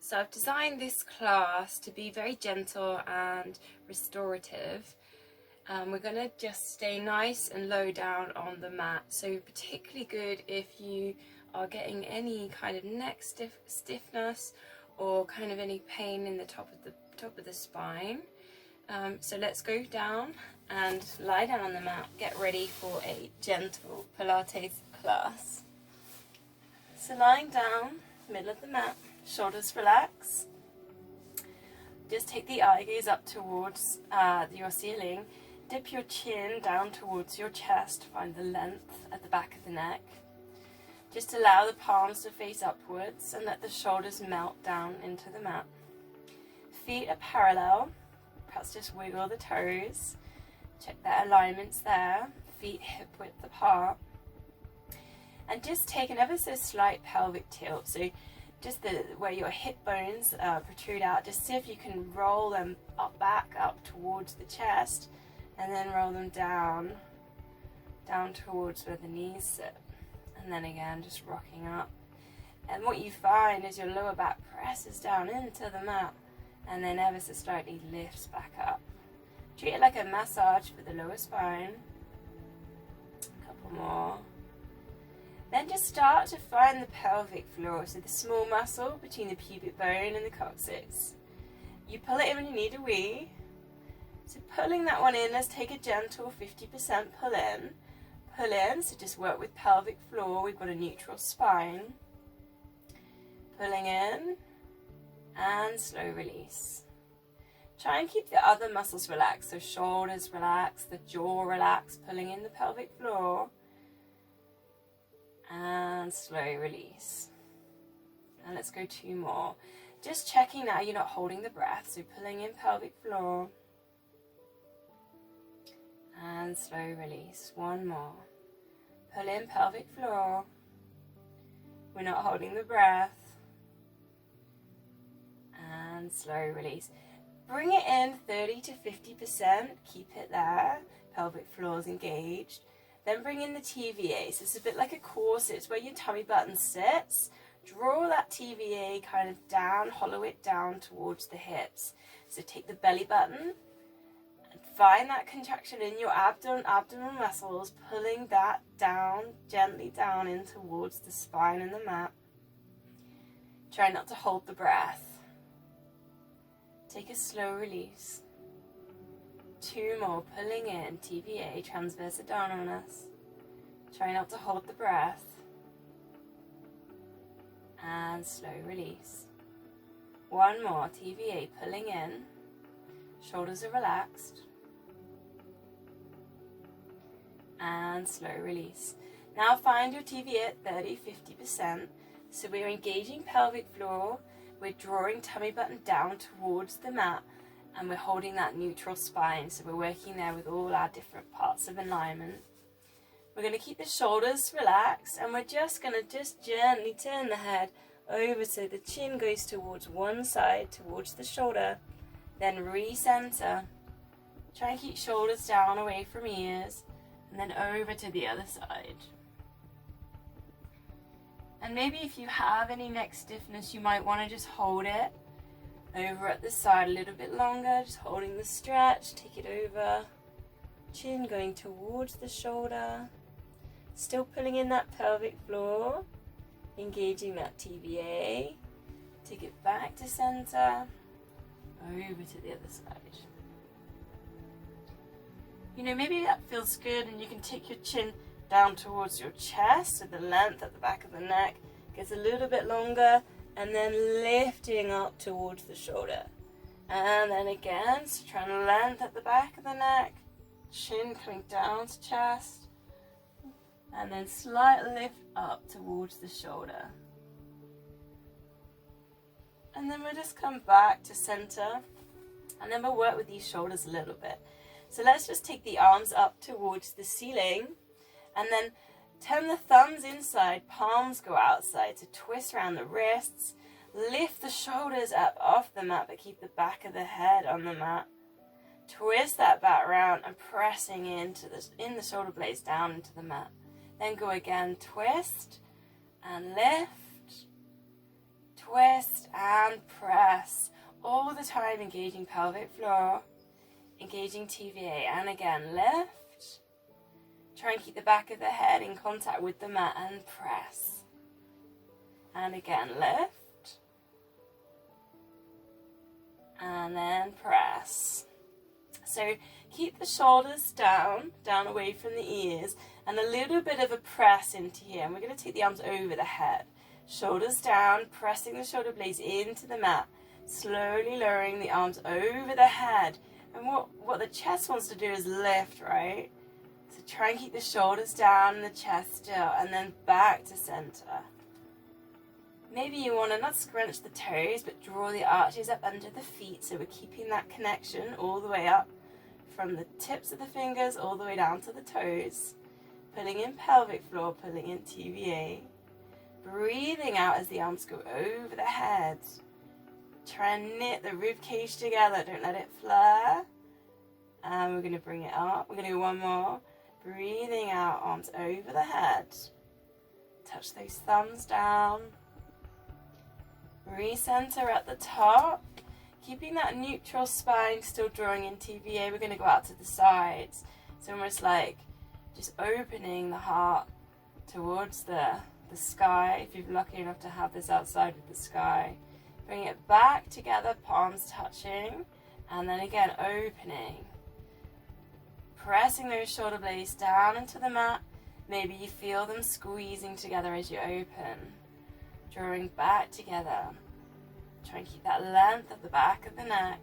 So I've designed this class to be very gentle and restorative. We're going to just stay nice and low down on the mat. So particularly good if you are getting any kind of neck stiffness or kind of any pain in the top of the spine. So let's go down and lie down on the mat. Get ready for a gentle Pilates class. So lying down, middle of the mat, shoulders relax. Just take the eye gaze up towards your ceiling. Dip your chin down towards your chest. Find the length at the back of the neck. Just allow the palms to face upwards and let the shoulders melt down into the mat. Feet are parallel. Perhaps just wiggle the toes. Check their alignments there. Feet hip width apart. And just take an ever so slight pelvic tilt. So just where your hip bones protrude out, just see if you can roll them back up towards the chest, and then roll them down towards where the knees sit. And then again, just rocking up. And what you find is your lower back presses down into the mat, and then ever so slightly lifts back up. Treat it like a massage for the lower spine. A couple more. Then just start to find the pelvic floor, so the small muscle between the pubic bone and the coccyx. You pull it in when you need a wee. So pulling that one in, let's take a gentle 50% pull in. Pull in, so just work with pelvic floor. We've got a neutral spine. Pulling in and slow release. Try and keep the other muscles relaxed, so shoulders relaxed, the jaw relaxed, pulling in the pelvic floor. And slow release. And let's go 2 more. Just checking now you're not holding the breath, so pulling in pelvic floor. And slow release. 1 more. Pull in pelvic floor. We're not holding the breath. And slow release. Bring it in 30 to 50%. Keep it there. Pelvic floor is engaged. Then bring in the TVA. So it's a bit like a corset. It's where your tummy button sits. Draw that TVA kind of down, hollow it down towards the hips. So take the belly button and find that contraction in your abdominal muscles, pulling that down, gently down in towards the spine and the mat. Try not to hold the breath. Take a slow release. 2 more, pulling in, TVA, transverse abdominis. Try not to hold the breath. And slow release. 1 more, TVA, pulling in. Shoulders are relaxed. And slow release. Now find your TVA at 30-50%. So we're engaging pelvic floor. We're drawing tummy button down towards the mat. And we're holding that neutral spine, so we're working there with all our different parts of alignment. We're going to keep the shoulders relaxed, and we're just going to gently turn the head over so the chin goes towards one side, towards the shoulder, then recenter. Try and keep shoulders down away from ears, and then over to the other side. And maybe if you have any neck stiffness, you might want to just hold it over at the side a little bit longer, just holding the stretch. Take it over, chin going towards the shoulder, still pulling in that pelvic floor, engaging that TVA. Take it back to center, over to the other side. You know, maybe that feels good, and you can take your chin down towards your chest, so the length at the back of the neck gets a little bit longer, and then lifting up towards the shoulder. And then again, so trying to length at the back of the neck, chin coming down to chest, and then slight lift up towards the shoulder. And then we'll just come back to center, and then we'll work with these shoulders a little bit. So let's just take the arms up towards the ceiling, and then turn the thumbs inside, palms go outside, so twist around the wrists, lift the shoulders up off the mat, but keep the back of the head on the mat. Twist that back around and pressing in the shoulder blades down into the mat. Then go again, twist and lift, twist and press. All the time engaging pelvic floor, engaging TVA, and again lift. Try and keep the back of the head in contact with the mat and press. And again lift. And then press. So keep the shoulders down away from the ears, and a little bit of a press into here. And we're going to take the arms over the head. Shoulders down, pressing the shoulder blades into the mat. Slowly lowering the arms over the head. And what the chest wants to do is lift, right? So try and keep the shoulders down and the chest still, and then back to center. Maybe you want to not scrunch the toes, but draw the arches up under the feet, so we're keeping that connection all the way up from the tips of the fingers all the way down to the toes. Pulling in pelvic floor, pulling in TVA. Breathing out as the arms go over the head. Try and knit the rib cage together, don't let it flare. And we're going to bring it up. We're going to do one more. Breathing out, arms over the head. Touch those thumbs down. Recenter at the top. Keeping that neutral spine, still drawing in TVA. We're going to go out to the sides. It's almost like just opening the heart towards the sky, if you're lucky enough to have this outside with the sky. Bring it back together, palms touching, and then again opening. Pressing those shoulder blades down into the mat. Maybe you feel them squeezing together as you open. Drawing back together. Try and keep that length at the back of the neck.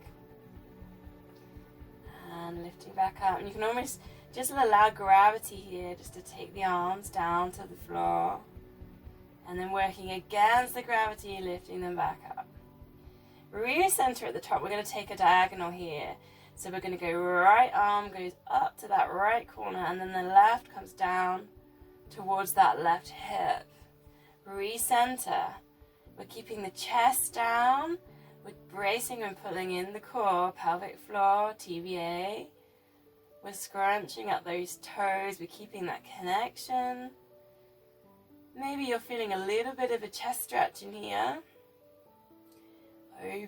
And lifting back up. And you can almost just allow gravity here just to take the arms down to the floor. And then working against the gravity, lifting them back up. Recenter at the top. We're going to take a diagonal here. So we're going to go right arm goes up to that right corner, and then the left comes down towards that left hip. Recenter. We're keeping the chest down. We're bracing and pulling in the core, pelvic floor, TVA. We're scrunching up those toes. We're keeping that connection. Maybe you're feeling a little bit of a chest stretch in here. Opening.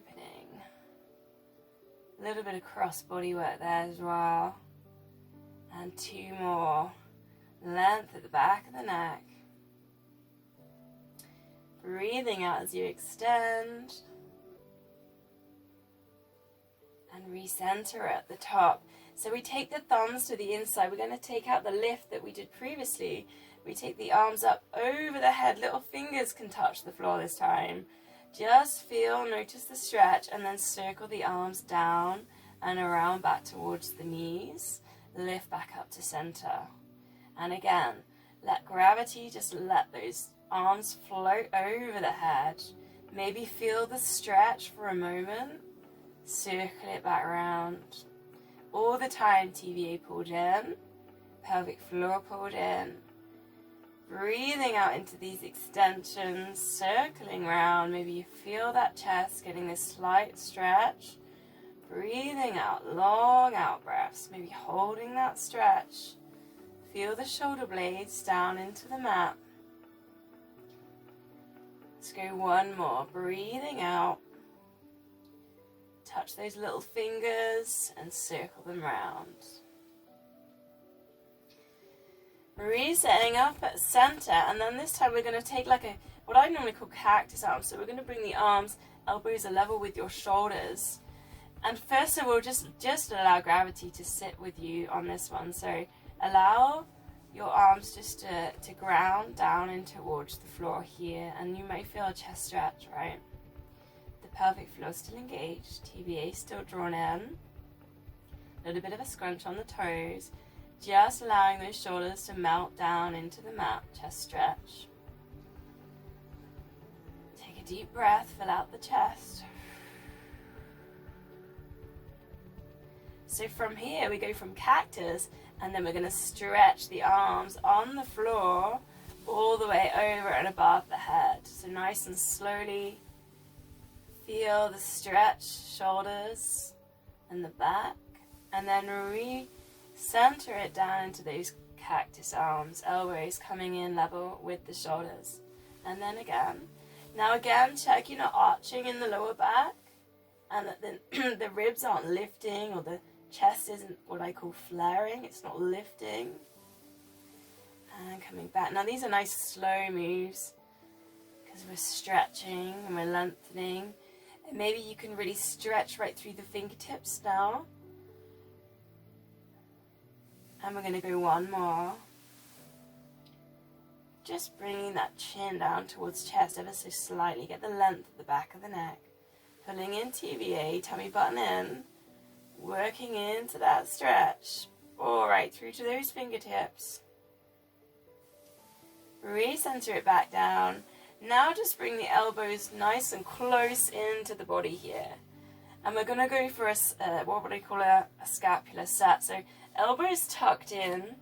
A little bit of cross body work there as well. And two more. Length at the back of the neck. Breathing out as you extend. And recenter at the top. So we take the thumbs to the inside. We're going to take out the lift that we did previously. We take the arms up over the head. Little fingers can touch the floor this time. Just feel, notice the stretch, and then circle the arms down and around back towards the knees. Lift back up to center. And again, let gravity just let those arms float over the head. Maybe feel the stretch for a moment. Circle it back around. All the time, TVA pulled in, pelvic floor pulled in. Breathing out into these extensions, circling round. Maybe you feel that chest getting this slight stretch. Breathing out, long out breaths. Maybe holding that stretch. Feel the shoulder blades down into the mat. Let's go one more. Breathing out. Touch those little fingers and circle them round. Resetting up at center, and then this time we're going to take like what I normally call cactus arms. So we're going to bring the arms, elbows are level with your shoulders. And first of all, just allow gravity to sit with you on this one. So allow your arms just to ground down in towards the floor here, and you may feel a chest stretch, right? The pelvic floor still engaged, TVA still drawn in. A little bit of a scrunch on the toes. Just allowing those shoulders to melt down into the mat, chest stretch. Take a deep breath, fill out the chest. So from here we go from cactus, and then we're going to stretch the arms on the floor all the way over and above the head. So nice and slowly feel the stretch, shoulders and the back, and then center it down into those cactus arms, elbows coming in level with the shoulders. And then again, Now again, check you're not arching in the lower back and that the ribs aren't lifting, or the chest isn't what I call flaring, it's not lifting. And coming back. Now these are nice slow moves because we're stretching and we're lengthening. And maybe you can really stretch right through the fingertips now. And we're going to go one more. Just bringing that chin down towards chest ever so slightly. Get the length at the back of the neck. Pulling in TVA, tummy button in. Working into that stretch. All right, through to those fingertips. Recenter it back down. Now just bring the elbows nice and close into the body here. And we're going to go for what would I call a scapular set. So elbows tucked in.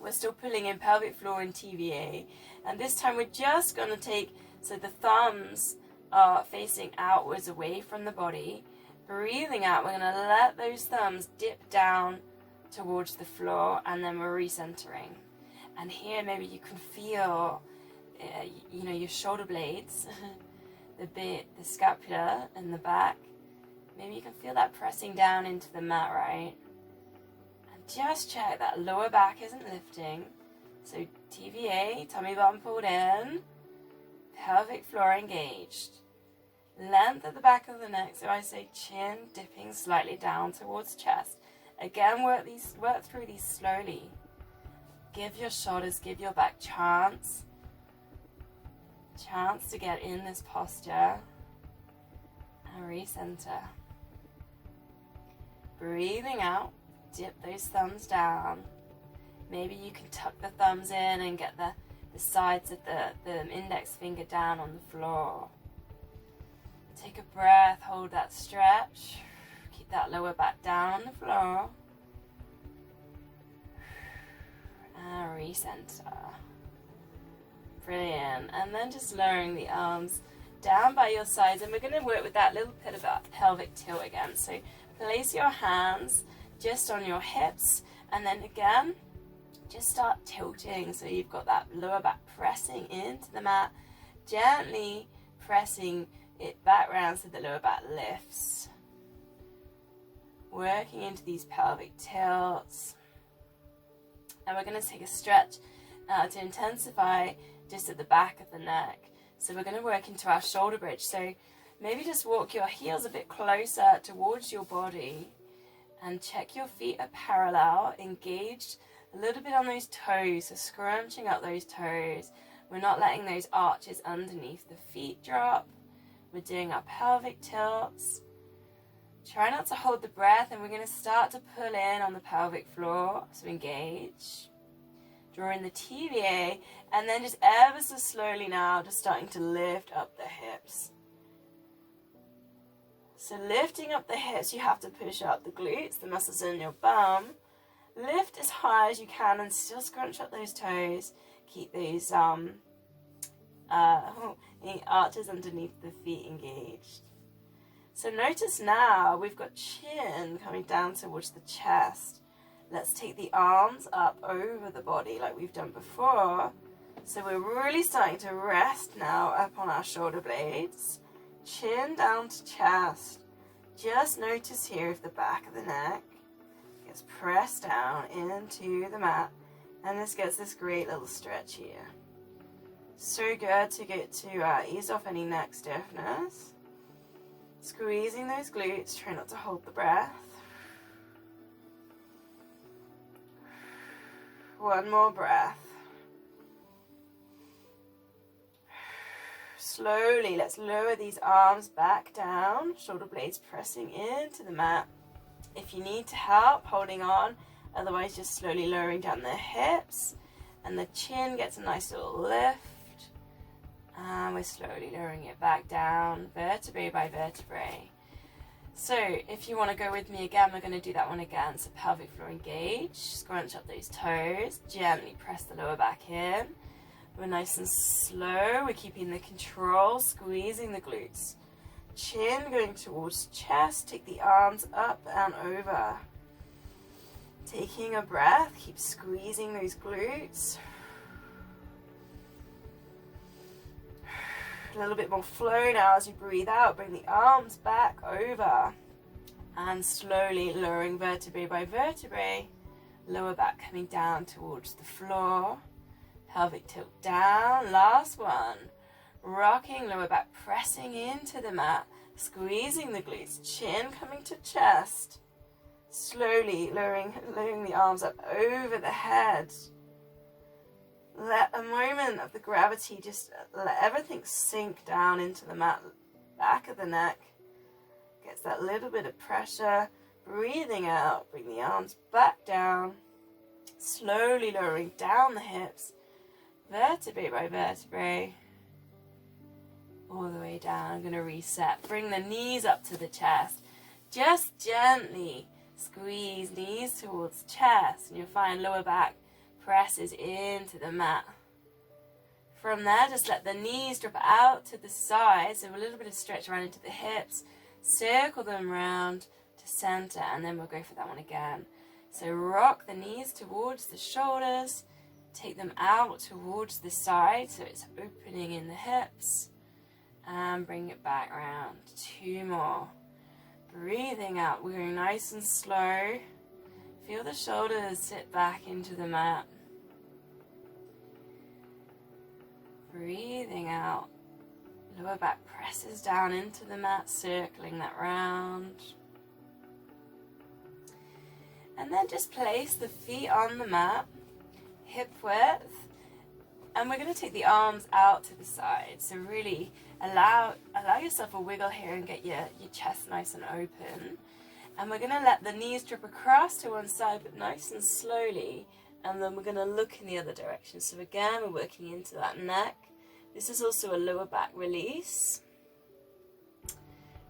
We're still pulling in pelvic floor and TVA. And this time we're just going to take, so the thumbs are facing outwards away from the body. Breathing out, we're going to let those thumbs dip down towards the floor, and then we're recentering. And here maybe you can feel, your shoulder blades, the scapula and the back. Maybe you can feel that pressing down into the mat, right? And just check that lower back isn't lifting. So TVA, tummy button pulled in, pelvic floor engaged. Length at the back of the neck, so I say chin dipping slightly down towards chest. Again, work through these slowly. Give your shoulders, give your back chance to get in this posture. And recenter. Breathing out, dip those thumbs down. Maybe you can tuck the thumbs in and get the sides of the index finger down on the floor. Take a breath, hold that stretch. Keep that lower back down on the floor. And recenter. Brilliant. And then just lowering the arms down by your sides. And we're going to work with that little bit of that pelvic tilt again. So place your hands just on your hips. And then again, just start tilting. So you've got that lower back pressing into the mat. Gently pressing it back round so the lower back lifts. Working into these pelvic tilts. And we're going to take a stretch to intensify just at the back of the neck. So we're going to work into our shoulder bridge. So maybe just walk your heels a bit closer towards your body and check your feet are parallel, engaged a little bit on those toes, so scrunching up those toes. We're not letting those arches underneath the feet drop. We're doing our pelvic tilts. Try not to hold the breath, and we're going to start to pull in on the pelvic floor. So engage. Draw in the TVA, and then just ever so slowly now, just starting to lift up the hips. So lifting up the hips, you have to push out the glutes, the muscles in your bum. Lift as high as you can and still scrunch up those toes. Keep those arches underneath the feet engaged. So notice now we've got chin coming down towards the chest. Let's take the arms up over the body like we've done before. So we're really starting to rest now up on our shoulder blades. Chin down to chest. Just notice here if the back of the neck gets pressed down into the mat. And this gets this great little stretch here. So good to get to ease off any neck stiffness. Squeezing those glutes, try not to hold the breath. One more breath. Slowly, let's lower these arms back down, shoulder blades pressing into the mat. If you need to help, holding on, otherwise just slowly lowering down the hips, and the chin gets a nice little lift. And we're slowly lowering it back down, vertebrae by vertebrae. So if you want to go with me again, we're going to do that one again. So pelvic floor engage, scrunch up those toes, gently press the lower back in. We're nice and slow, we're keeping the control, squeezing the glutes. Chin going towards chest, take the arms up and over. Taking a breath, keep squeezing those glutes. A little bit more flow now as you breathe out. Bring the arms back over. And slowly lowering vertebrae by vertebrae. Lower back coming down towards the floor. Pelvic tilt down. Last one. Rocking, lower back pressing into the mat. Squeezing the glutes. Chin coming to chest. Slowly lowering the arms up over the head. Let a moment of the gravity, just let everything sink down into the mat. Back of the neck. Gets that little bit of pressure. Breathing out. Bring the arms back down. Slowly lowering down the hips. Vertebrae by vertebrae. All the way down. I'm going to reset. Bring the knees up to the chest. Just gently squeeze knees towards chest. And you'll find lower back presses into the mat. From there, just let the knees drop out to the side. So a little bit of stretch around into the hips. Circle them round to center. And then we'll go for that one again. So rock the knees towards the shoulders. Take them out towards the side. So it's opening in the hips. And bring it back round. 2 more. Breathing out. We're going nice and slow. Feel the shoulders sit back into the mat. Breathing out. Lower back presses down into the mat, circling that round. And then just place the feet on the mat, hip width. And we're going to take the arms out to the side. So really allow yourself a wiggle here and get your chest nice and open. And we're going to let the knees drop across to one side, but nice and slowly. And then we're going to look in the other direction. So again, we're working into that neck. This is also a lower back release.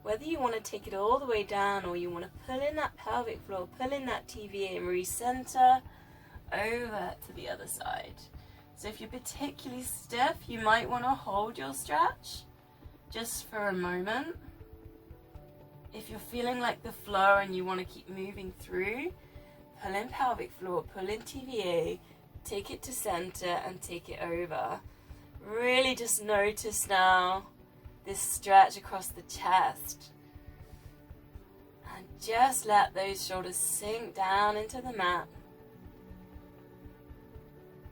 Whether you want to take it all the way down or you want to pull in that pelvic floor, pull in that TVA and recenter over to the other side. So if you're particularly stiff, you might want to hold your stretch just for a moment. If you're feeling like the flow and you want to keep moving through, pull in pelvic floor, pull in TVA, take it to center and take it over. Really just notice now this stretch across the chest. And just let those shoulders sink down into the mat.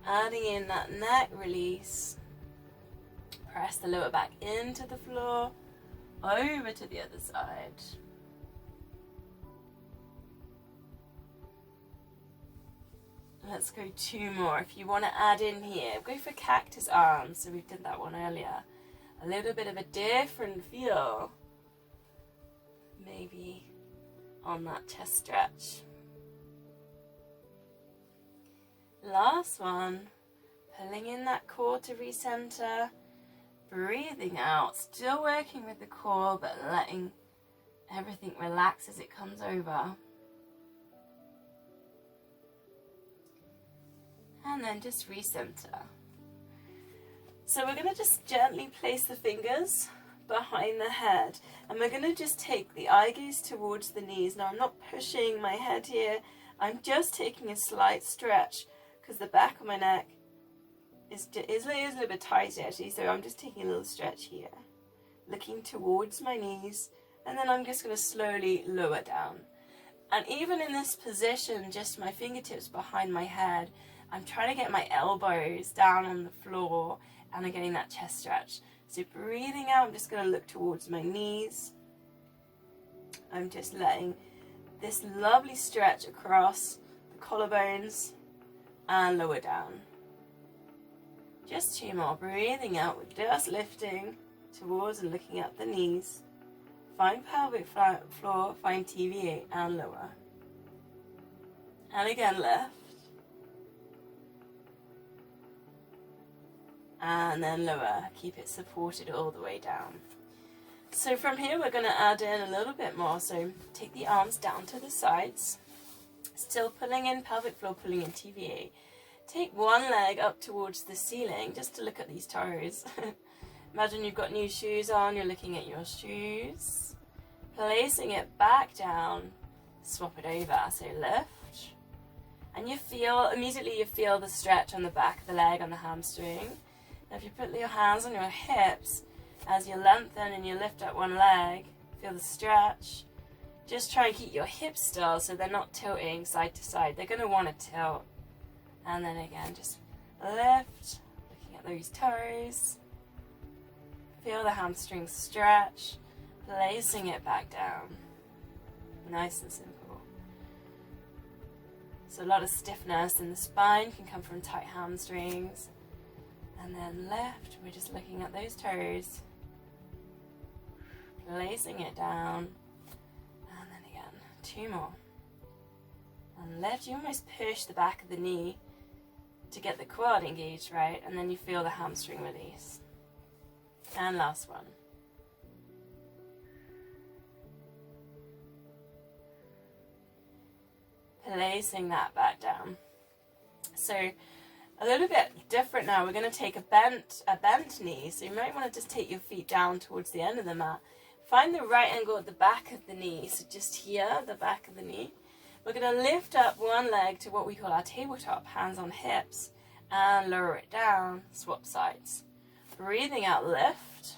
Adding in that neck release. Press the lower back into the floor, over to the other side. Let's go 2 more. If you want to add in here, go for cactus arms. So we did that one earlier. A little bit of a different feel. Maybe on that chest stretch. Last one. Pulling in that core to recenter. Breathing out. Still working with the core, but letting everything relax as it comes over. And then just recenter. So we're going to just gently place the fingers behind the head. And we're going to just take the eye gaze towards the knees. Now I'm not pushing my head here. I'm just taking a slight stretch because the back of my neck is a little bit tight actually. So I'm just taking a little stretch here. Looking towards my knees. And then I'm just going to slowly lower down. And even in this position, just my fingertips behind my head, I'm trying to get my elbows down on the floor and I'm getting that chest stretch. So breathing out, I'm just going to look towards my knees. I'm just letting this lovely stretch across the collarbones and lower down. Just 2 more. Breathing out, we're just lifting towards and looking at the knees. Find pelvic floor, find TVA and lower. And again, lift. And then lower. Keep it supported all the way down. So from here we're going to add in a little bit more. So take the arms down to the sides. Still pulling in pelvic floor, pulling in TVA. Take one leg up towards the ceiling just to look at these toes. Imagine you've got new shoes on, you're looking at your shoes. Placing it back down, swap it over. So lift. And immediately you feel the stretch on the back of the leg, on the hamstring. Now if you put your hands on your hips, As you lengthen and you lift up one leg, feel the stretch. Just try and keep your hips still so they're not tilting side to side. They're going to want to tilt. And then again, just lift, looking at those toes. Feel the hamstrings stretch, placing it back down. Nice and simple. So a lot of stiffness in the spine can come from tight hamstrings. And then lift, we're just looking at those toes. Placing it down. And then again, 2 more. And lift, you almost push the back of the knee to get the quad engaged, right? And then you feel the hamstring release. And last one. Placing that back down. So a little bit different now. We're going to take a bent knee. So you might want to just take your feet down towards the end of the mat. Find the right angle at the back of the knee. So just here, the back of the knee. We're going to lift up one leg to what we call our tabletop, hands on hips, and lower it down, swap sides. Breathing out, lift.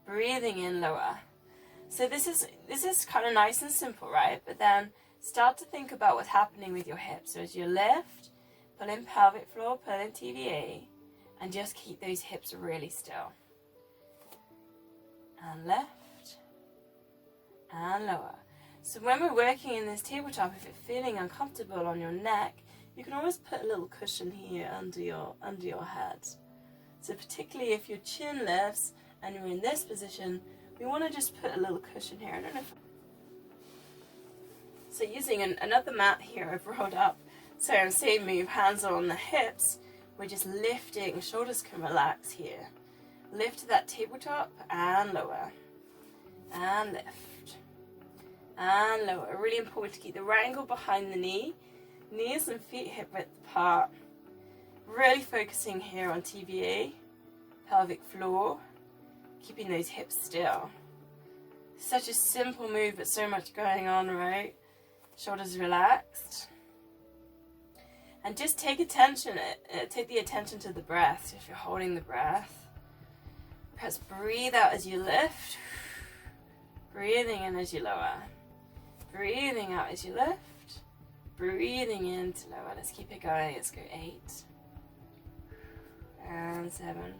Breathing in, lower. So this is kind of nice and simple, right? But then start to think about what's happening with your hips. So as you lift, pull in pelvic floor, pull in TVA, and just keep those hips really still. And lift. And lower. So when we're working in this tabletop, if it's feeling uncomfortable on your neck, you can always put a little cushion here under your head. So particularly if your chin lifts and you're in this position, we want to just put a little cushion here. I don't know if... So using another mat here, I've rolled up. So same move, hands on the hips. We're just lifting, shoulders can relax here. Lift to that tabletop and lower. And lift. And lower. Really important to keep the right angle behind the knee. Knees and feet hip width apart. Really focusing here on TVA, pelvic floor. Keeping those hips still. Such a simple move, but so much going on, right? Shoulders relaxed. And just take the attention to the breath. So if you're holding the breath, press breathe out as you lift. Breathing in as you lower. Breathing out as you lift. Breathing in to lower. Let's keep it going. Let's go 8. And 7.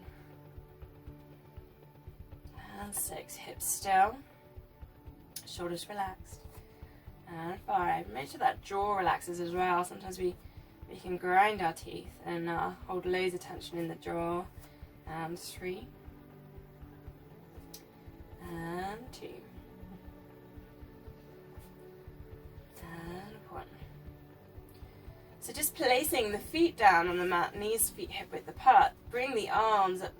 And 6. Hips still. Shoulders relaxed. And 5. Make sure that jaw relaxes as well. Sometimes we can grind our teeth and hold loads of tension in the jaw. And 3. And 2. And 1. So just placing the feet down on the mat, knees, feet hip width apart. Bring the arms up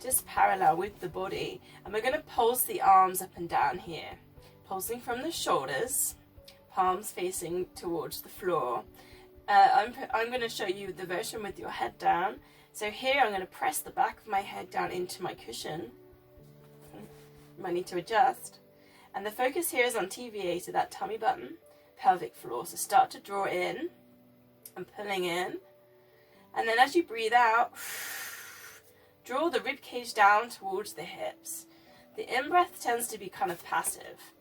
just parallel with the body. And we're going to pulse the arms up and down here. Pulsing from the shoulders, palms facing towards the floor. I'm going to show you the version with your head down. So here I'm going to press the back of my head down into my cushion. You might need to adjust. And the focus here is on TVA, so that tummy button, pelvic floor. So start to draw in and pulling in. And then as you breathe out, draw the rib cage down towards the hips. The in-breath tends to be kind of passive.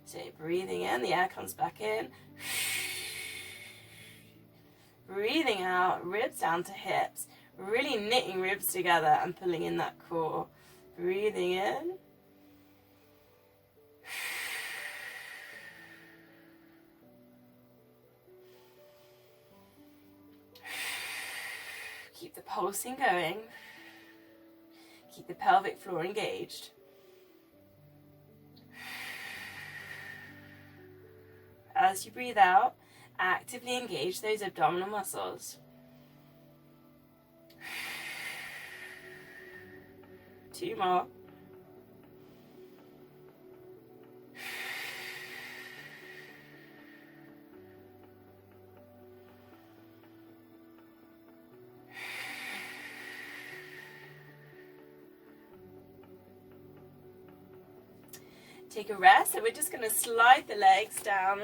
So breathing in, the air comes back in. Breathing out, ribs down to hips. Really knitting ribs together and pulling in that core. Breathing in. Keep the pulsing going. Keep the pelvic floor engaged. As you breathe out, actively engage those abdominal muscles. 2 more. Take a rest, so we're just going to slide the legs down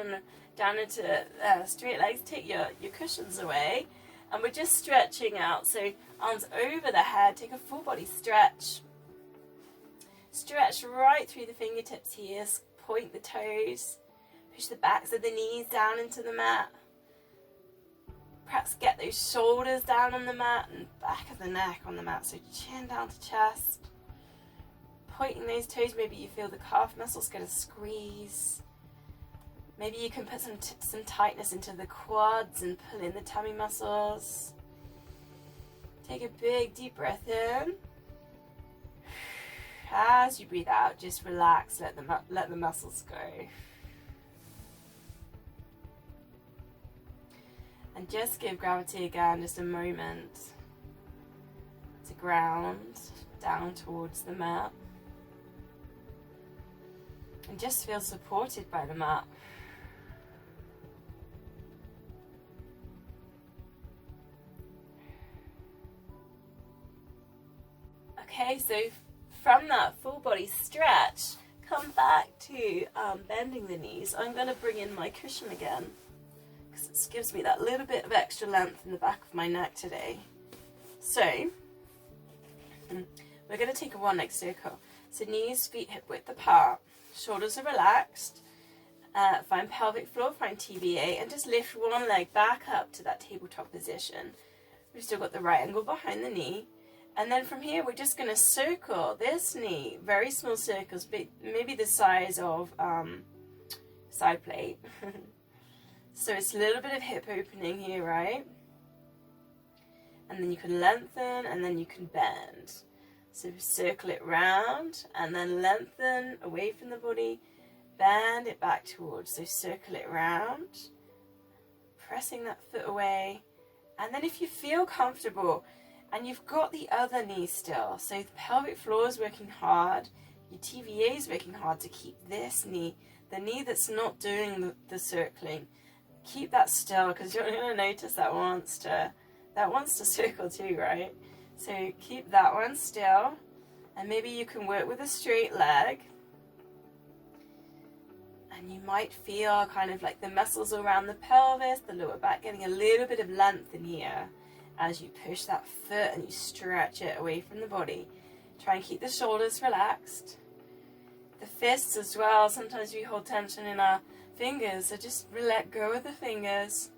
into straight legs. Take your cushions away, and we're just stretching out. So arms over the head, take a full body stretch, Stretch right through the fingertips here, point the toes, push the backs of the knees down into the mat. Perhaps get those shoulders down on the mat and back of the neck on the mat, so chin down to chest. Pointing those toes, maybe you feel the calf muscles get a squeeze. Maybe you can put some tightness into the quads and pull in the tummy muscles. Take a big deep breath in. As you breathe out, just relax, let the muscles go. And just give gravity again just a moment to ground down towards the mat. And just feel supported by the mat. Okay, so from that full body stretch, come back to bending the knees. I'm going to bring in my cushion again, because it gives me that little bit of extra length in the back of my neck today. So, we're going to take a one leg circle. So knees, feet hip width apart, shoulders are relaxed, find pelvic floor, find TVA, and just lift one leg back up to that tabletop position. We've still got the right angle behind the knee. And then from here, we're just going to circle this knee, very small circles, maybe the size of side plate. So it's a little bit of hip opening here, right? And then you can lengthen, and then you can bend. So circle it round, and then lengthen away from the body, bend it back towards. So circle it round, pressing that foot away. And then if you feel comfortable, and you've got the other knee still, so the pelvic floor is working hard, your TVA is working hard to keep this knee, the knee that's not doing the circling, keep that still, because you're going to notice that wants to circle too, right? So keep that one still, and maybe you can work with a straight leg, and you might feel kind of like the muscles around the pelvis, the lower back, getting a little bit of length in here as you push that foot and you stretch it away from the body. Try and keep the shoulders relaxed. The fists as well, sometimes we hold tension in our fingers, so just let go of the fingers.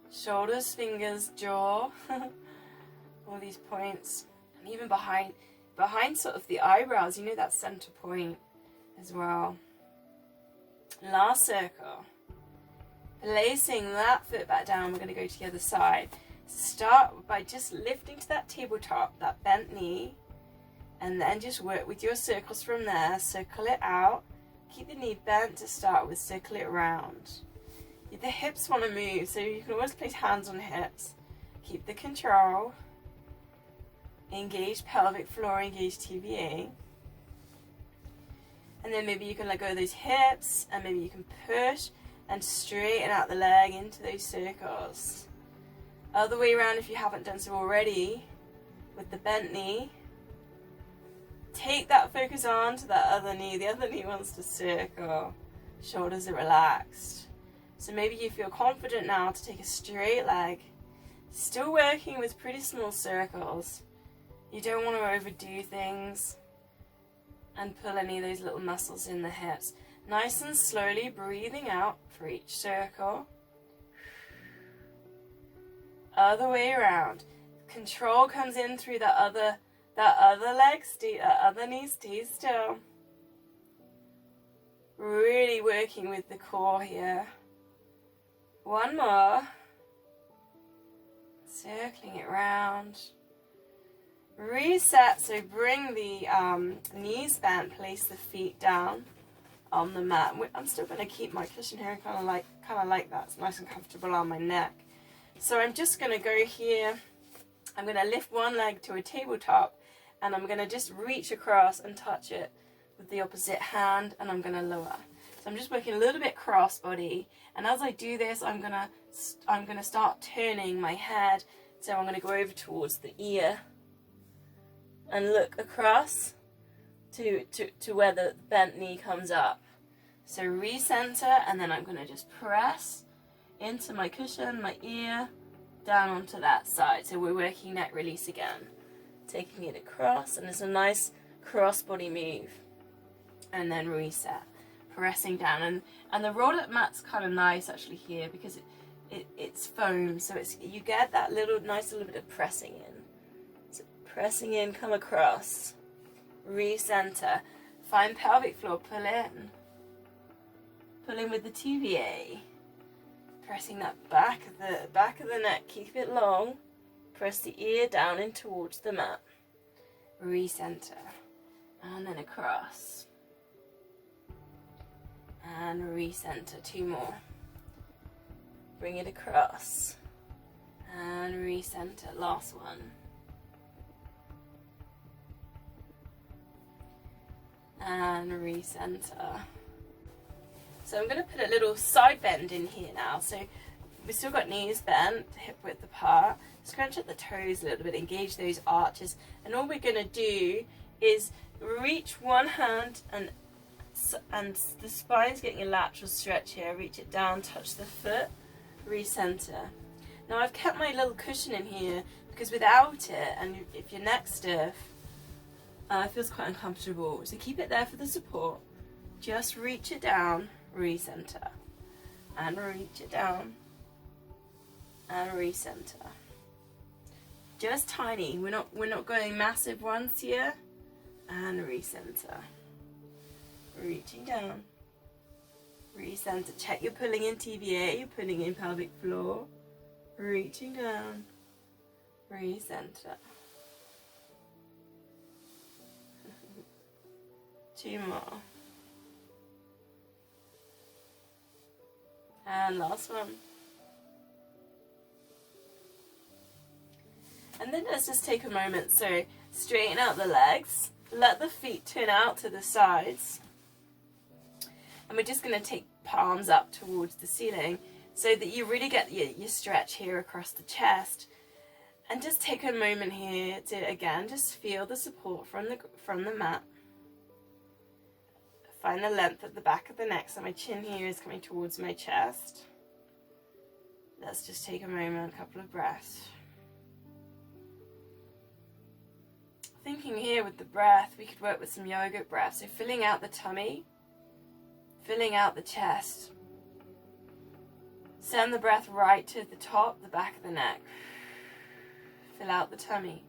Shoulders, fingers, jaw, all these points. And even behind sort of the eyebrows, you know, that center point as well. Last circle. Placing that foot back down, we're going to go to the other side. Start by just lifting to that tabletop, that bent knee, and then just work with your circles from there. Circle it out. Keep the knee bent to start with, circle it round. The hips want to move, so you can always place hands on hips. Keep the control. Engage pelvic floor, engage TVA. And then maybe you can let go of those hips, and maybe you can push and straighten out the leg into those circles. Other way around if you haven't done so already, with the bent knee. Take that focus on to that other knee. The other knee wants to circle. Shoulders are relaxed. So maybe you feel confident now to take a straight leg. Still working with pretty small circles. You don't want to overdo things and pull any of those little muscles in the hips. Nice and slowly breathing out for each circle. Other way around. Control comes in through that other leg, other knee, stay still. Really working with the core here. One more. Circling it round. Reset, so bring the knees bent, place the feet down on the mat. I'm still going to keep my cushion here, kind of like that. It's nice and comfortable on my neck. So I'm just going to go here. I'm going to lift one leg to a tabletop, and I'm going to just reach across and touch it with the opposite hand, and I'm going to lower. So I'm just working a little bit cross body, and as I do this, I'm going to start turning my head. So I'm going to go over towards the ear and look across to where the bent knee comes up. So recenter, and then I'm going to just press into my cushion, my ear, down onto that side. So we're working neck release again. Taking it across, and it's a nice cross body move, and then reset, pressing down. And the roll up mat's kind of nice actually here because it's foam, so you get that nice little bit of pressing in. So pressing in, come across, recenter, find pelvic floor, pull in with the TVA, pressing that back of the neck, keep it long, press the ear down in towards the mat, recenter, and then across, and recenter, 2 more, bring it across, and recenter, last one, and recenter. So I'm going to put a little side bend in here now. So we've still got knees bent, hip width apart. Scrunch at the toes a little bit, engage those arches. And all we're going to do is reach one hand, and the spine's getting a lateral stretch here. Reach it down, touch the foot, recenter. Now I've kept my little cushion in here because without it, and if your neck's stiff, it feels quite uncomfortable. So keep it there for the support. Just reach it down, recenter, and reach it down, and recenter. Just tiny. We're not going massive ones here. And recenter. Reaching down. Recenter. Check you're pulling in TVA. You're pulling in pelvic floor. Reaching down. Recenter. 2 more. And last one. And then let's just take a moment. So straighten out the legs. Let the feet turn out to the sides. And we're just going to take palms up towards the ceiling so that you really get your stretch here across the chest. And just take a moment here to, again, just feel the support from the mat. Find the length at the back of the neck, so my chin here is coming towards my chest. Let's just take a moment, a couple of breaths. Thinking here with the breath, we could work with some yoga breath. So filling out the tummy, filling out the chest. Send the breath right to the top, the back of the neck. Fill out the tummy.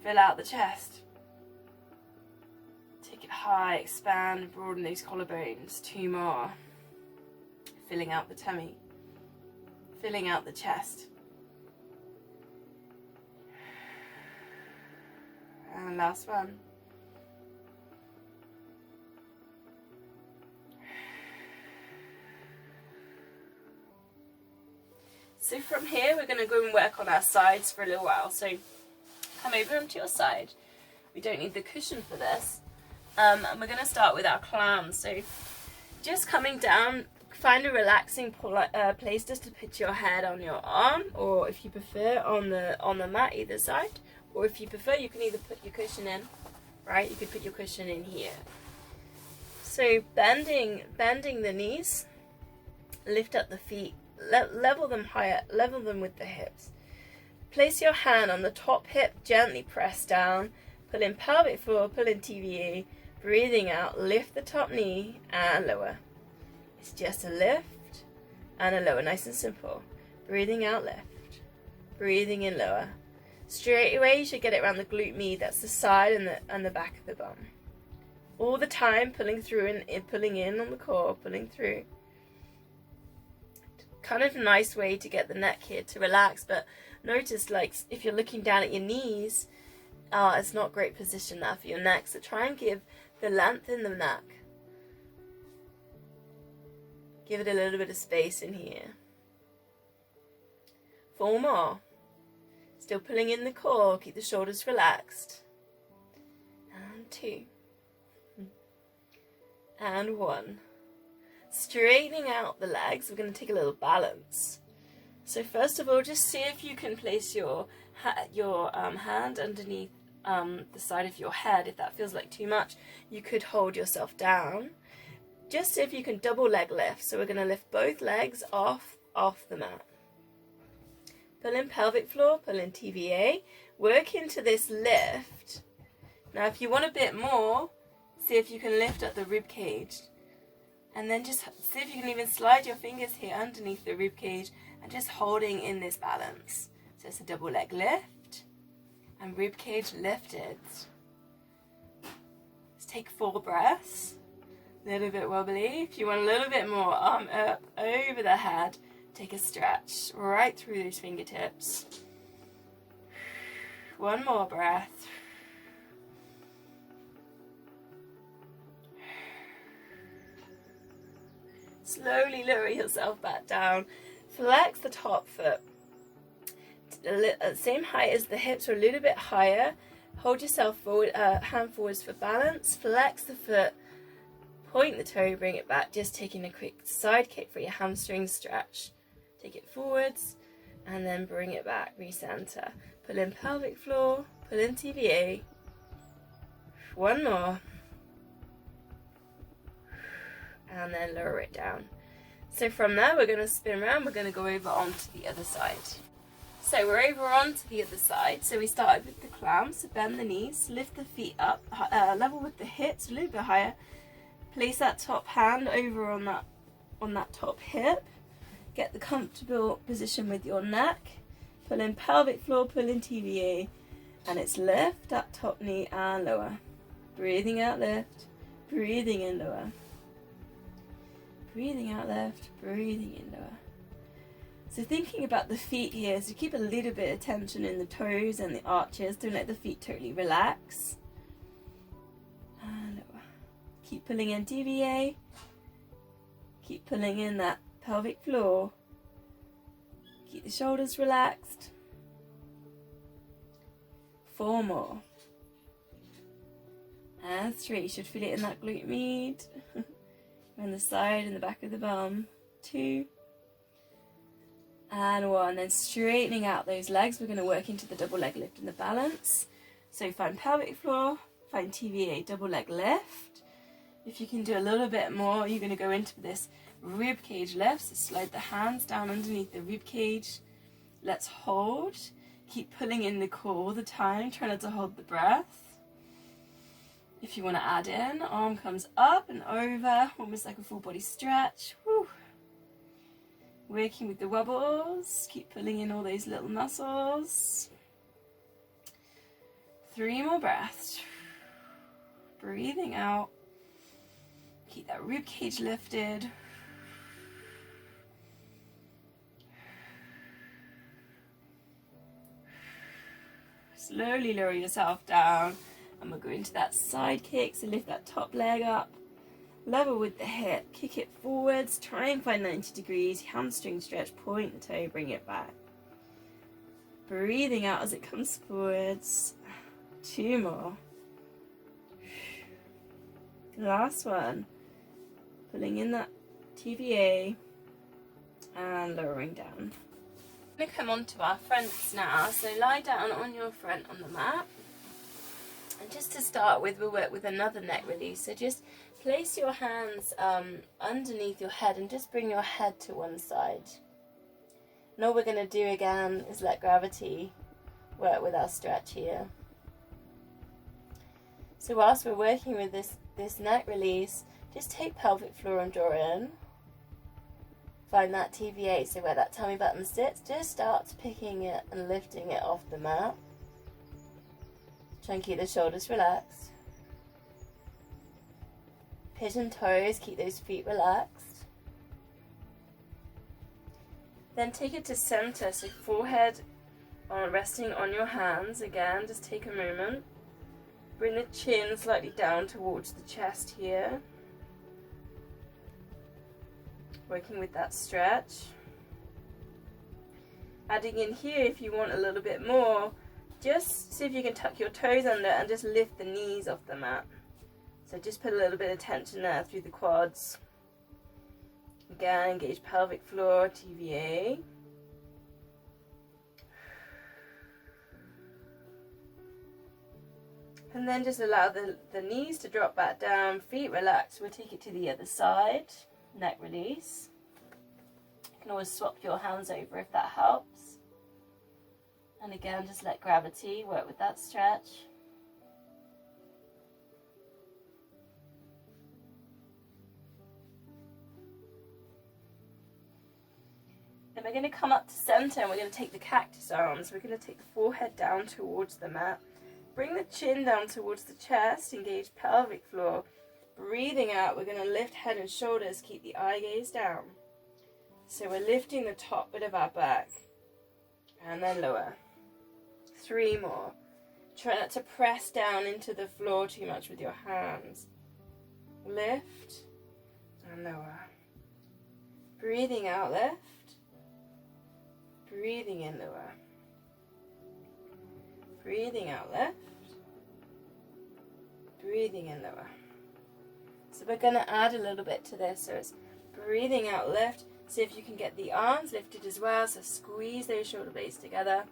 Fill out the chest. Take it high, expand, broaden those collarbones. 2 more. Filling out the tummy. Filling out the chest. And last one. So from here we're going to go and work on our sides for a little while. So come over onto your side. We don't need the cushion for this. And we're going to start with our clown. So just coming down, find a relaxing place just to put your head on your arm, or if you prefer on the mat either side, or if you prefer you can either put your cushion in, right? You could put your cushion in here. So bending the knees, lift up the feet, level them higher, level them with the hips. Place your hand on the top hip, gently press down, pull in pelvic floor, pull in TVA, breathing out, lift the top knee and lower. It's just a lift and a lower, nice and simple. Breathing out, lift. Breathing in, lower. Straight away, you should get it around the glute med, that's the side and the back of the bum. All the time, pulling through and pulling in on the core, pulling through. Kind of a nice way to get the neck here to relax, but notice, like, if you're looking down at your knees, it's not a great position there for your neck, so try and give the length in the neck. Give it a little bit of space in here. 4 more. Still pulling in the core, keep the shoulders relaxed. And 2. And 1. Straightening out the legs, we're going to take a little balance. So first of all, just see if you can place your hand underneath the side of your head. If that feels like too much, you could hold yourself down. Just see if you can double leg lift. So we're going to lift both legs off the mat. Pull in pelvic floor, pull in TVA. Work into this lift. Now if you want a bit more, see if you can lift up the rib cage. And then just see if you can even slide your fingers here underneath the rib cage and just holding in this balance. So it's a double leg lift and rib cage lifted. Let's take 4 breaths. A little bit wobbly. If you want a little bit more, arm up over the head. Take a stretch right through those fingertips. One more breath. Slowly lower yourself back down. Flex the top foot. At the same height as the hips or a little bit higher. Hold yourself forward, hand forwards for balance. Flex the foot. Point the toe, bring it back. Just taking a quick side kick for your hamstring stretch. Take it forwards and then bring it back. Recenter. Pull in pelvic floor. Pull in TVA. One more. And then lower it down. So from there we're going to spin around, we're going to go over onto the other side. So we're over onto the other side. So we started with the clam, so bend the knees, lift the feet up, level with the hips, a little bit higher. Place that top hand over on that top hip. Get the comfortable position with your neck. Pull in pelvic floor, pull in TVA. And it's lift, up top knee and lower. Breathing out, lift, breathing in, lower. Breathing out, left, breathing in, lower. So thinking about the feet here, so keep a little bit of tension in the toes and the arches. Don't let the feet totally relax. And lower. Keep pulling in TVA. Keep pulling in that pelvic floor. Keep the shoulders relaxed. 4 more. And 3. You should feel it in that glute med. On the side and the back of the bum. 2 and 1. Then straightening out those legs. We're going to work into the double leg lift and the balance. So find pelvic floor, find TVA, double leg lift. If you can do a little bit more, you're going to go into this rib cage lift. So slide the hands down underneath the rib cage. Let's hold. Keep pulling in the core all the time. Try not to hold the breath. If you want to add in, arm comes up and over, almost like a full body stretch. Woo. Working with the wobbles, keep pulling in all those little muscles. 3 more breaths. Breathing out. Keep that rib cage lifted. Slowly lower yourself down. And we'll go into that side kick, so lift that top leg up, level with the hip, kick it forwards, try and find 90 degrees, hamstring stretch, point the toe, bring it back. Breathing out as it comes forwards. 2 more. Last one. Pulling in that TVA and lowering down. We're going to come on to our fronts now, so lie down on your front on the mat. And just to start with, we'll work with another neck release. So just place your hands underneath your head and just bring your head to one side. And all we're going to do again is let gravity work with our stretch here. So whilst we're working with this neck release, just take pelvic floor and draw in. Find that TVA, so where that tummy button sits, just start picking it and lifting it off the mat. Try and keep the shoulders relaxed. Pigeon toes, keep those feet relaxed. Then take it to center, so forehead resting on your hands. Again, just take a moment. Bring the chin slightly down towards the chest here. Working with that stretch. Adding in here if you want a little bit more. Just see if you can tuck your toes under and just lift the knees off the mat. So just put a little bit of tension there through the quads. Again, engage pelvic floor, TVA. And then just allow the knees to drop back down, feet relax. We'll take it to the other side, neck release. You can always swap your hands over if that helps. And again, just let gravity work with that stretch. we're going to come up to center and we're going to take the cactus arms. We're going to take the forehead down towards the mat. Bring the chin down towards the chest, engage pelvic floor. Breathing out, we're going to lift head and shoulders, keep the eye gaze down. So we're lifting the top bit of our back and then lower. 3 more. Try not to press down into the floor too much with your hands. Lift and lower. Breathing out, lift. Breathing in, lower. Breathing out, lift. Breathing in, lower. So we're going to add a little bit to this. So it's breathing out, lift. See if you can get the arms lifted as well. So squeeze those shoulder blades together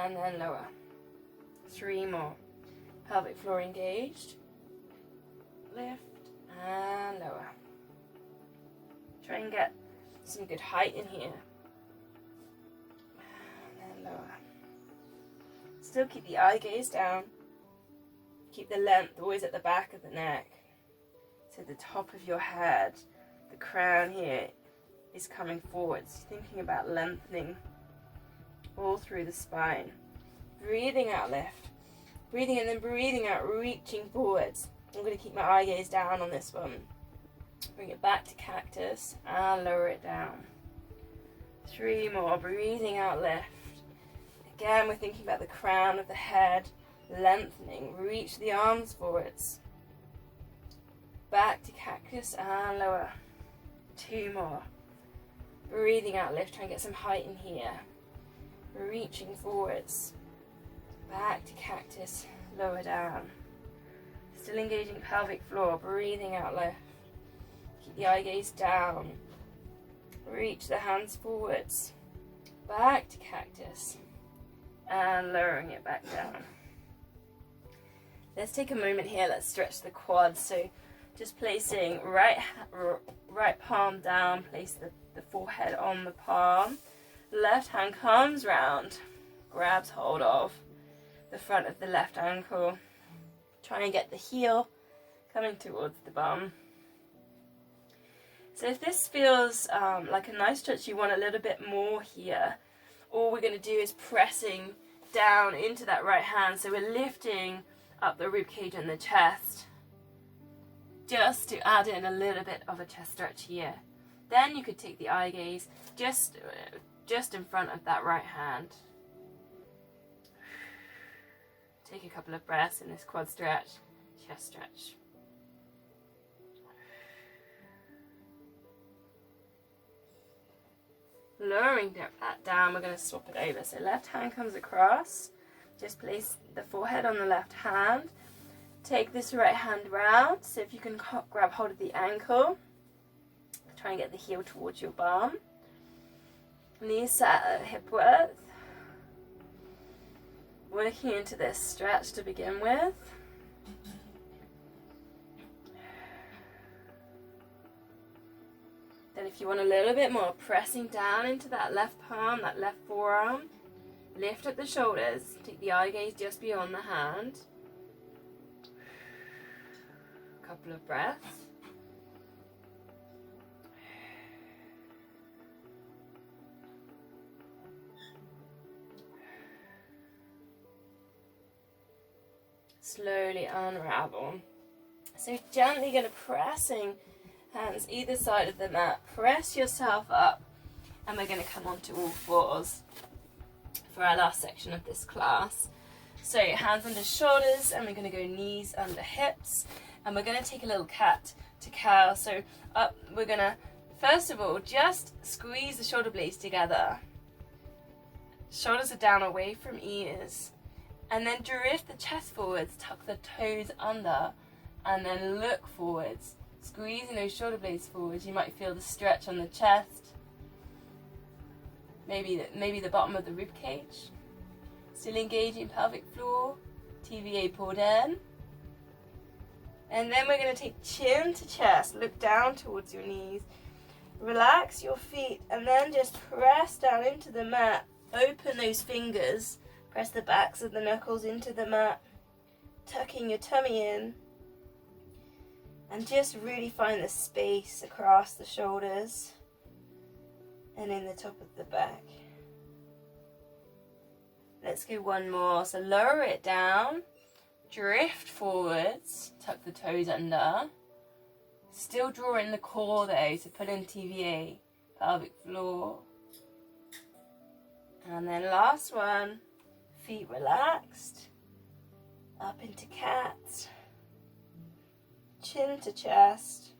and then lower. 3 more. Pelvic floor engaged. Lift and lower. Try and get some good height in here. And then lower. Still keep the eye gaze down. Keep the length always at the back of the neck. So the top of your head, the crown here is coming forwards. Thinking about lengthening all through the spine. Breathing out, lift. Breathing in, then breathing out, reaching forwards. I'm going to keep my eye gaze down on this one. Bring it back to cactus and lower it down. 3 more. Breathing out, lift. Again, we're thinking about the crown of the head, lengthening. Reach the arms forwards. Back to cactus and lower. 2 more. Breathing out, lift. Try and get some height in here. Reaching forwards. Back to cactus, lower down. Still engaging pelvic floor. Breathing out, lift. Keep the eye gaze down. Reach the hands forwards. Back to cactus. And lowering it back down. Let's take a moment here. Let's stretch the quads. So just placing right palm down. Place the forehead on the palm. Left hand comes round. Grabs hold of the front of the left ankle. Try and get the heel coming towards the bum. So if this feels like a nice stretch, you want a little bit more here, all we're going to do is pressing down into that right hand. So we're lifting up the rib cage and the chest just to add in a little bit of a chest stretch here. Then you could take the eye gaze just in front of that right hand. Take a couple of breaths in this quad stretch, chest stretch. Lowering that down, we're going to swap it over. So left hand comes across. Just place the forehead on the left hand. Take this right hand round. So if you can grab hold of the ankle. Try and get the heel towards your bum. Knees set at hip width. Working into this stretch to begin with. Then if you want a little bit more, pressing down into that left palm, that left forearm. Lift up the shoulders. Take the eye gaze just beyond the hand. A couple of breaths. Slowly unravel. So gently going to pressing hands either side of the mat. Press yourself up and we're going to come onto all fours for our last section of this class. So hands under shoulders and we're going to go knees under hips and we're going to take a little cat to cow. So up, we're going to first of all just squeeze the shoulder blades together. Shoulders are down away from ears. And then drift the chest forwards, tuck the toes under, and then look forwards. Squeezing those shoulder blades forwards. You might feel the stretch on the chest. Maybe the bottom of the rib cage. Still engaging pelvic floor. TVA pulled in. And then we're going to take chin to chest. Look down towards your knees. Relax your feet, and then just press down into the mat. Open those fingers. Press the backs of the knuckles into the mat, tucking your tummy in, and just really find the space across the shoulders. and in the top of the back. Let's go one more. So lower it down, drift forwards, tuck the toes under. Still draw in the core though, so pull in TVA, pelvic floor. And then last one, feet relaxed, up into cat, chin to chest.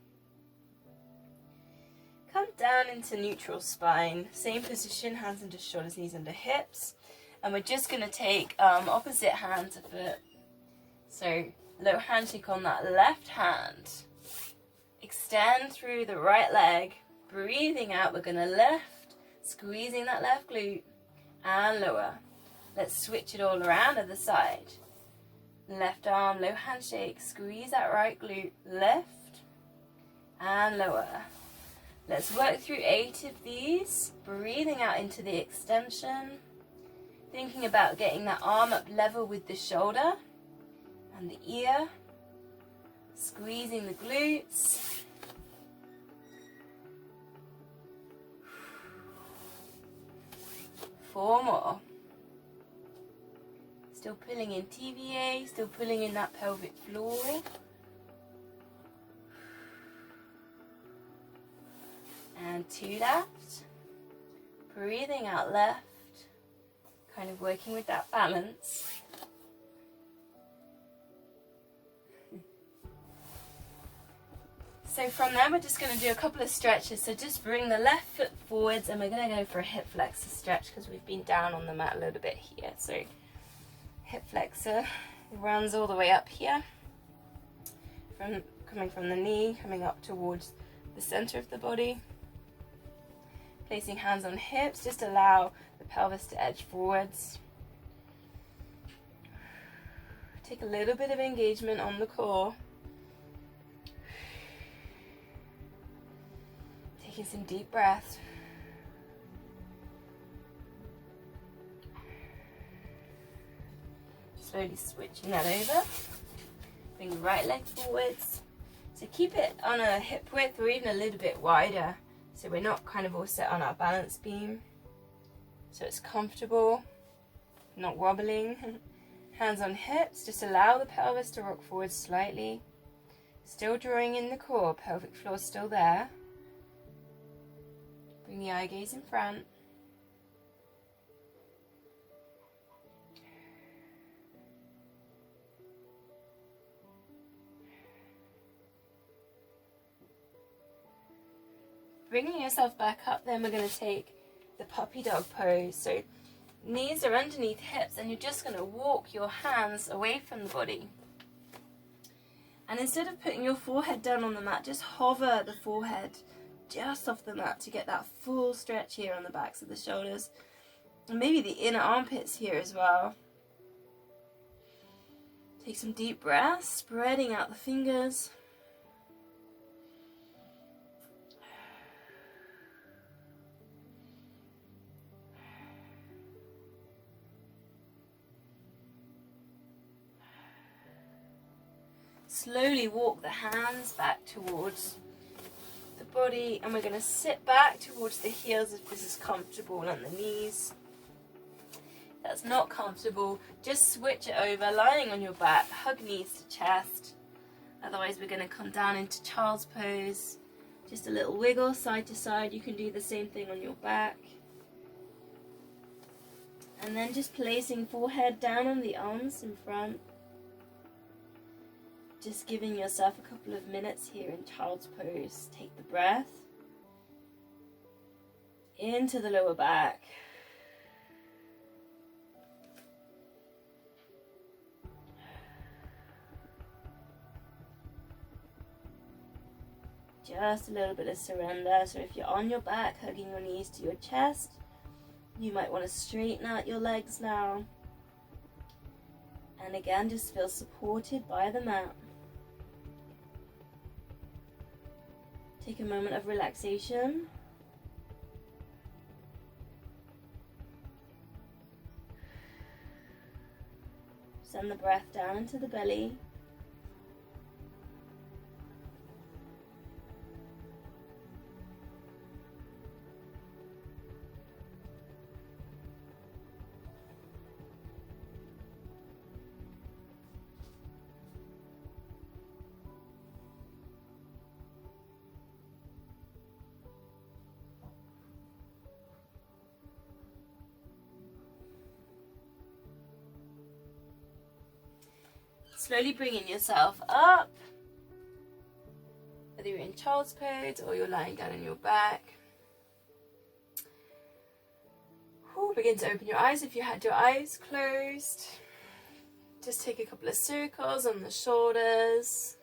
Come down into neutral spine, same position, hands under shoulders, knees under hips. And we're just going to take opposite hand to foot. So low handshake on that left hand. Extend through the right leg. Breathing out, we're going to lift, squeezing that left glute and lower. Let's switch it all around to the side. Left arm, low handshake, squeeze that right glute, lift and lower. Let's work through 8 of these, breathing out into the extension, thinking about getting that arm up level with the shoulder and the ear, squeezing the glutes. Four more. Still pulling in TVA, still pulling in that pelvic floor. And 2 left. Breathing out left. Kind of working with that balance. So from there we're just going to do a couple of stretches. So just bring the left foot forwards and we're going to go for a hip flexor stretch because we've been down on the mat a little bit here. So hip flexor runs all the way up here. Coming from the knee, coming up towards the center of the body. Placing hands on hips, just allow the pelvis to edge forwards. Take a little bit of engagement on the core. Taking some deep breaths. Slowly switching that over. Bring the right leg forwards. So keep it on a hip width or even a little bit wider. So we're not kind of all set on our balance beam. So it's comfortable, not wobbling. Hands on hips, just allow the pelvis to rock forward slightly. Still drawing in the core, pelvic floor still there. Bring the eye gaze in front. Bringing yourself back up, then we're going to take the puppy dog pose. So knees are underneath hips and you're just going to walk your hands away from the body. And instead of putting your forehead down on the mat, just hover the forehead just off the mat to get that full stretch here on the backs of the shoulders. And maybe the inner armpits here as well. Take some deep breaths, spreading out the fingers. Slowly walk the hands back towards the body and we're going to sit back towards the heels if this is comfortable and the knees. If that's not comfortable, just switch it over, lying on your back, hug knees to chest. Otherwise we're going to come down into child's pose. Just a little wiggle side to side. You can do the same thing on your back. And then just placing forehead down on the arms in front. Just giving yourself a couple of minutes here in child's pose. Take the breath into the lower back. Just a little bit of surrender. So if you're on your back, hugging your knees to your chest, you might want to straighten out your legs now. And again, just feel supported by the mat. Take a moment of relaxation. Send the breath down into the belly. slowly bringing yourself up, whether you're in child's pose or you're lying down on your back. Begin to open your eyes if you had your eyes closed. Just take a couple of circles on the shoulders.